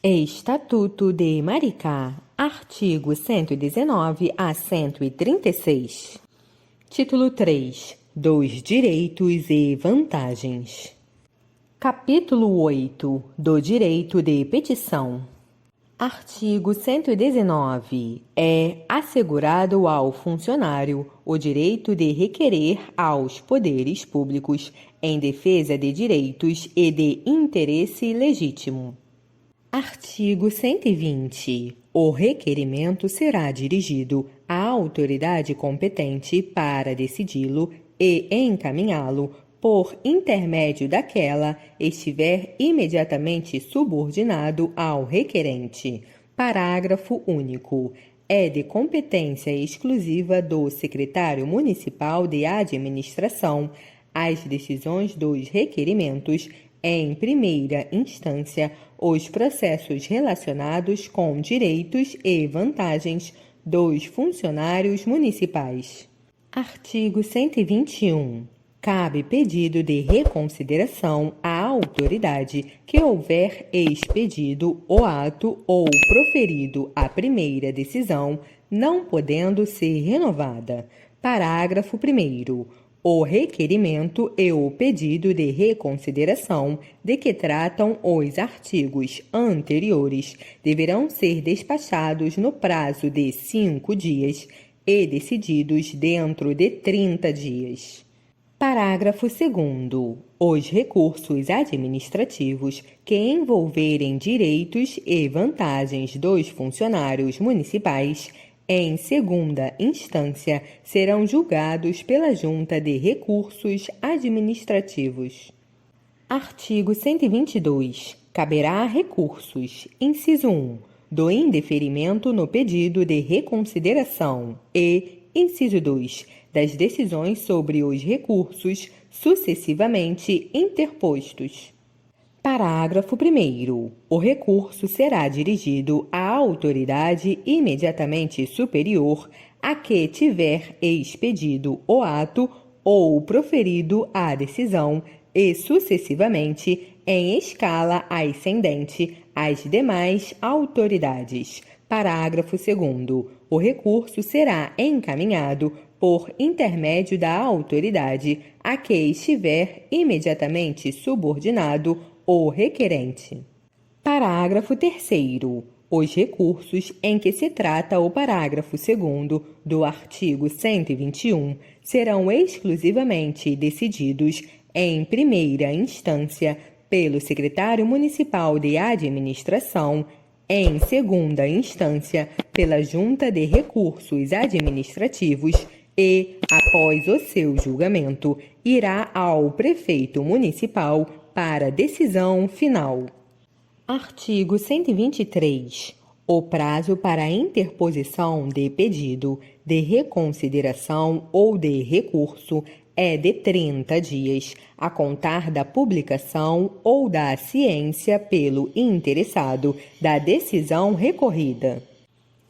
Estatuto de Maricá, artigo 119 a 136. Título 3. Dos direitos e vantagens. Capítulo 8. Do direito de petição. Artigo 119. É assegurado ao funcionário o direito de requerer aos poderes públicos em defesa de direitos e de interesse legítimo. Artigo 120. O requerimento será dirigido à autoridade competente para decidi-lo e encaminhá-lo, por intermédio daquela estiver imediatamente subordinado ao requerente. Parágrafo único. É de competência exclusiva do secretário municipal de administração as decisões dos requerimentos em primeira instância, os processos relacionados com direitos e vantagens dos funcionários municipais. Artigo 121. Cabe pedido de reconsideração à autoridade que houver expedido o ato ou proferido a primeira decisão, não podendo ser renovada. Parágrafo 1º. O requerimento e o pedido de reconsideração de que tratam os artigos anteriores deverão ser despachados no prazo de 5 dias e decididos dentro de 30 dias. Parágrafo 2º. Os recursos administrativos que envolverem direitos e vantagens dos funcionários municipais em segunda instância, serão julgados pela Junta de Recursos Administrativos. Artigo 122. Caberá recursos. Inciso 1. Do indeferimento no pedido de reconsideração e, inciso 2. Das decisões sobre os recursos sucessivamente interpostos. Parágrafo 1º. O recurso será dirigido à autoridade imediatamente superior a que tiver expedido o ato ou proferido a decisão e, sucessivamente, em escala ascendente, às demais autoridades. Parágrafo 2º. O recurso será encaminhado por intermédio da autoridade a que estiver imediatamente subordinado o requerente. Parágrafo 3º. Os recursos em que se trata o parágrafo 2º do artigo 121 serão exclusivamente decididos em primeira instância pelo secretário municipal de administração, em segunda instância pela Junta de Recursos Administrativos e, após o seu julgamento, irá ao prefeito municipal para decisão final. Artigo 123. O prazo para a interposição de pedido de reconsideração ou de recurso é de 30 dias, a contar da publicação ou da ciência pelo interessado da decisão recorrida.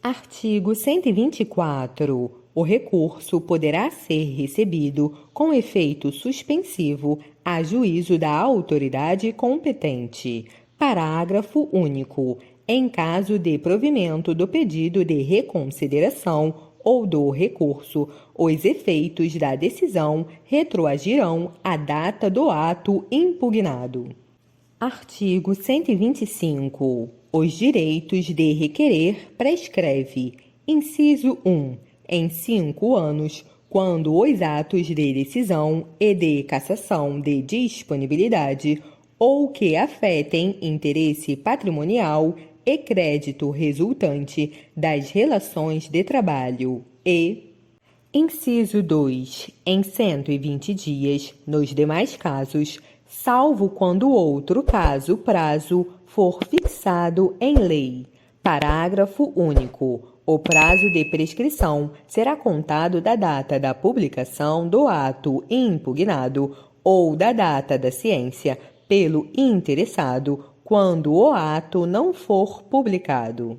Artigo 124. O recurso poderá ser recebido com efeito suspensivo a juízo da autoridade competente. Parágrafo único. Em caso de provimento do pedido de reconsideração ou do recurso, os efeitos da decisão retroagirão à data do ato impugnado. Artigo 125. Os direitos de requerer prescreve. Inciso 1. Em 5 anos, quando os atos de decisão e de cassação de disponibilidade ou que afetem interesse patrimonial e crédito resultante das relações de trabalho e, inciso 2, em 120 dias, nos demais casos, salvo quando outro prazo for fixado em lei. Parágrafo único. O prazo de prescrição será contado da data da publicação do ato impugnado ou da data da ciência pelo interessado, quando o ato não for publicado.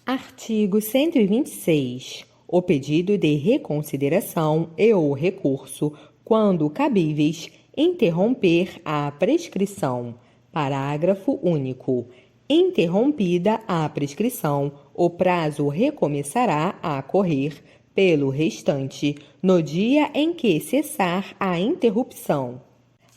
Artigo 126. O pedido de reconsideração e o recurso, quando cabíveis, interromper a prescrição. Parágrafo único. Interrompida a prescrição, o prazo recomeçará a correr pelo restante, no dia em que cessar a interrupção.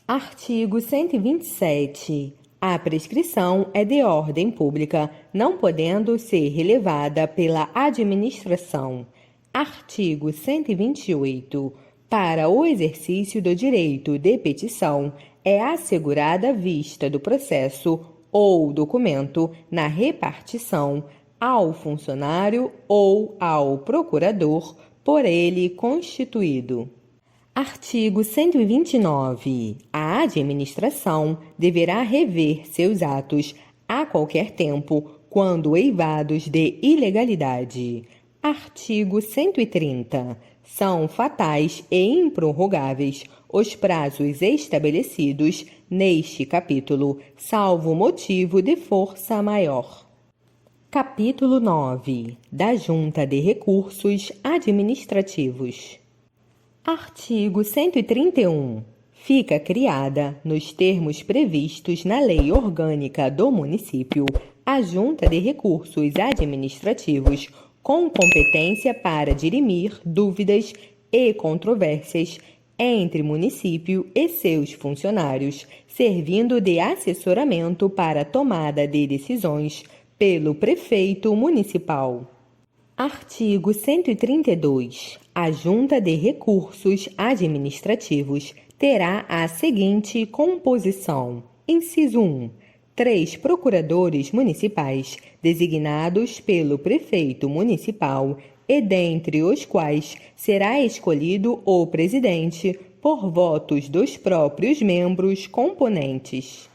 Artigo 127. A prescrição é de ordem pública, não podendo ser relevada pela administração. Artigo 128. Para o exercício do direito de petição, é assegurada vista do processo ou documento na repartição ao funcionário ou ao procurador por ele constituído. Artigo 129. A administração deverá rever seus atos a qualquer tempo, quando eivados de ilegalidade. Artigo 130. São fatais e improrrogáveis os prazos estabelecidos neste capítulo, salvo motivo de força maior. Capítulo 9. Da Junta de Recursos Administrativos. Artigo 131. Fica criada, nos termos previstos na Lei Orgânica do Município, a Junta de Recursos Administrativos, com competência para dirimir dúvidas e controvérsias entre município e seus funcionários, servindo de assessoramento para a tomada de decisões pelo prefeito municipal. Artigo 132. A Junta de Recursos Administrativos terá a seguinte composição. Inciso 1. 3 procuradores municipais, designados pelo prefeito municipal, e dentre os quais será escolhido o presidente por votos dos próprios membros componentes.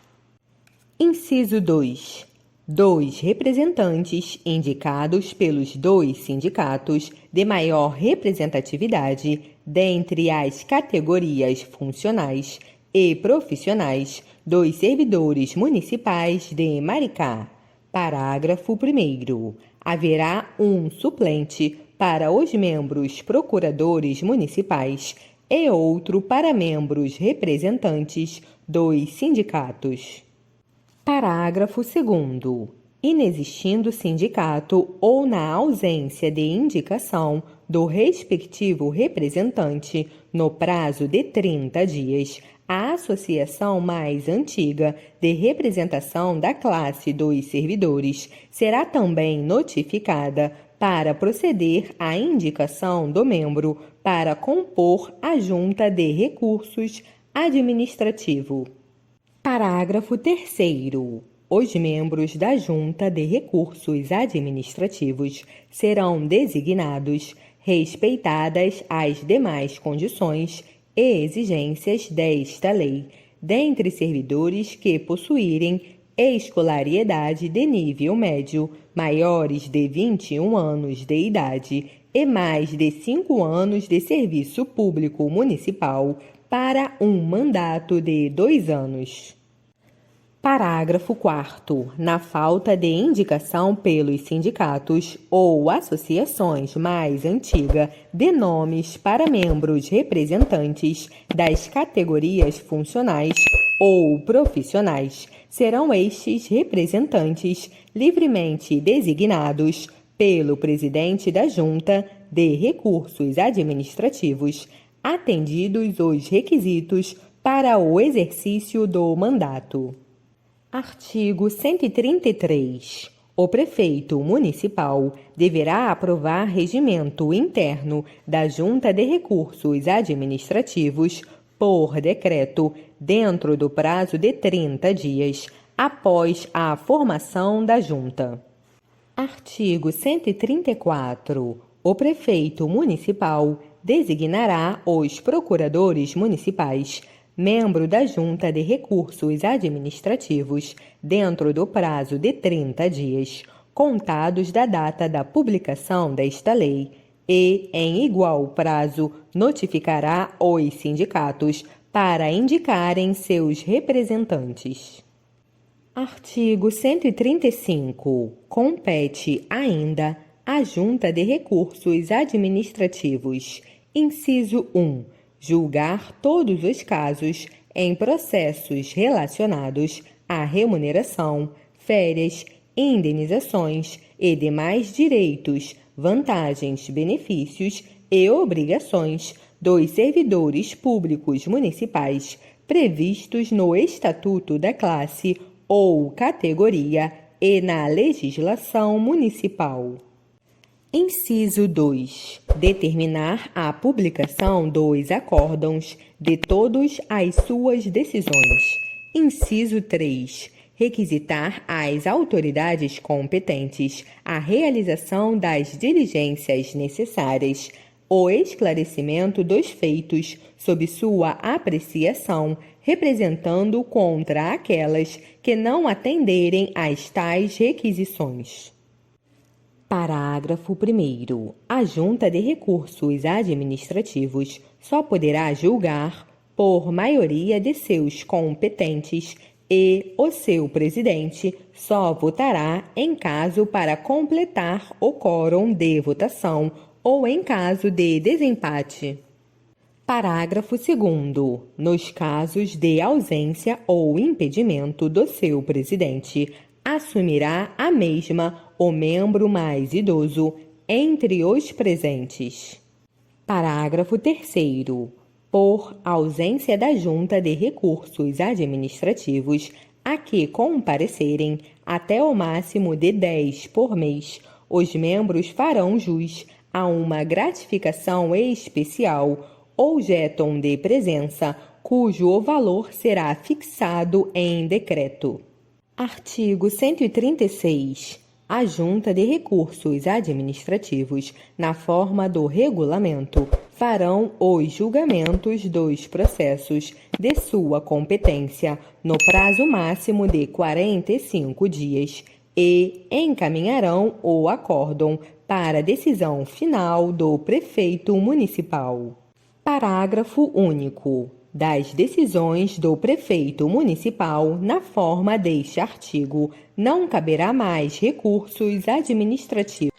Inciso 2. 2 representantes indicados pelos 2 sindicatos de maior representatividade dentre as categorias funcionais e profissionais dos servidores municipais de Maricá. Parágrafo 1º. Haverá um suplente para os membros procuradores municipais e outro para membros representantes dos sindicatos. Parágrafo 2º. Inexistindo sindicato ou na ausência de indicação do respectivo representante no prazo de 30 dias, a associação mais antiga de representação da classe dos servidores será também notificada para proceder à indicação do membro para compor a Junta de Recursos Administrativo. Parágrafo 3º. Os membros da Junta de Recursos Administrativos serão designados, respeitadas as demais condições e exigências desta lei, dentre servidores que possuírem escolaridade de nível médio, maiores de 21 anos de idade e mais de 5 anos de serviço público municipal para um mandato de 2 anos. Parágrafo 4º. Na falta de indicação pelos sindicatos ou associações mais antigas de nomes para membros representantes das categorias funcionais ou profissionais, serão estes representantes livremente designados pelo presidente da Junta de Recursos Administrativos, atendidos os requisitos para o exercício do mandato. Artigo 133. O prefeito municipal deverá aprovar regimento interno da Junta de Recursos Administrativos por decreto dentro do prazo de 30 dias após a formação da Junta. Artigo 134. O prefeito municipal designará os procuradores municipais, membro da Junta de Recursos Administrativos, dentro do prazo de 30 dias, contados da data da publicação desta lei, e, em igual prazo, notificará os sindicatos para indicarem seus representantes. Artigo 135. Compete ainda à Junta de Recursos Administrativos, inciso 1, julgar todos os casos em processos relacionados à remuneração, férias, indenizações e demais direitos, vantagens, benefícios e obrigações dos servidores públicos municipais previstos no Estatuto da Classe ou Categoria e na legislação municipal. Inciso 2. Determinar a publicação dos acórdãos de todas as suas decisões. Inciso 3. Requisitar às autoridades competentes a realização das diligências necessárias, o esclarecimento dos feitos sob sua apreciação, representando contra aquelas que não atenderem às tais requisições. Parágrafo 1º. A Junta de Recursos Administrativos só poderá julgar por maioria de seus competentes e o seu presidente só votará em caso para completar o quórum de votação ou em caso de desempate. Parágrafo 2º. Nos casos de ausência ou impedimento do seu presidente, assumirá a mesma o membro mais idoso entre os presentes. Parágrafo 3º. Por ausência da Junta de Recursos Administrativos, a que comparecerem até o máximo de 10 por mês, os membros farão jus a uma gratificação especial ou jeton de presença, cujo valor será fixado em decreto. Artigo 136. A Junta de Recursos Administrativos, na forma do regulamento, farão os julgamentos dos processos de sua competência no prazo máximo de 45 dias e encaminharão o acórdão para decisão final do prefeito municipal. Parágrafo único. Das decisões do prefeito municipal na forma deste artigo, não caberá mais recursos administrativos.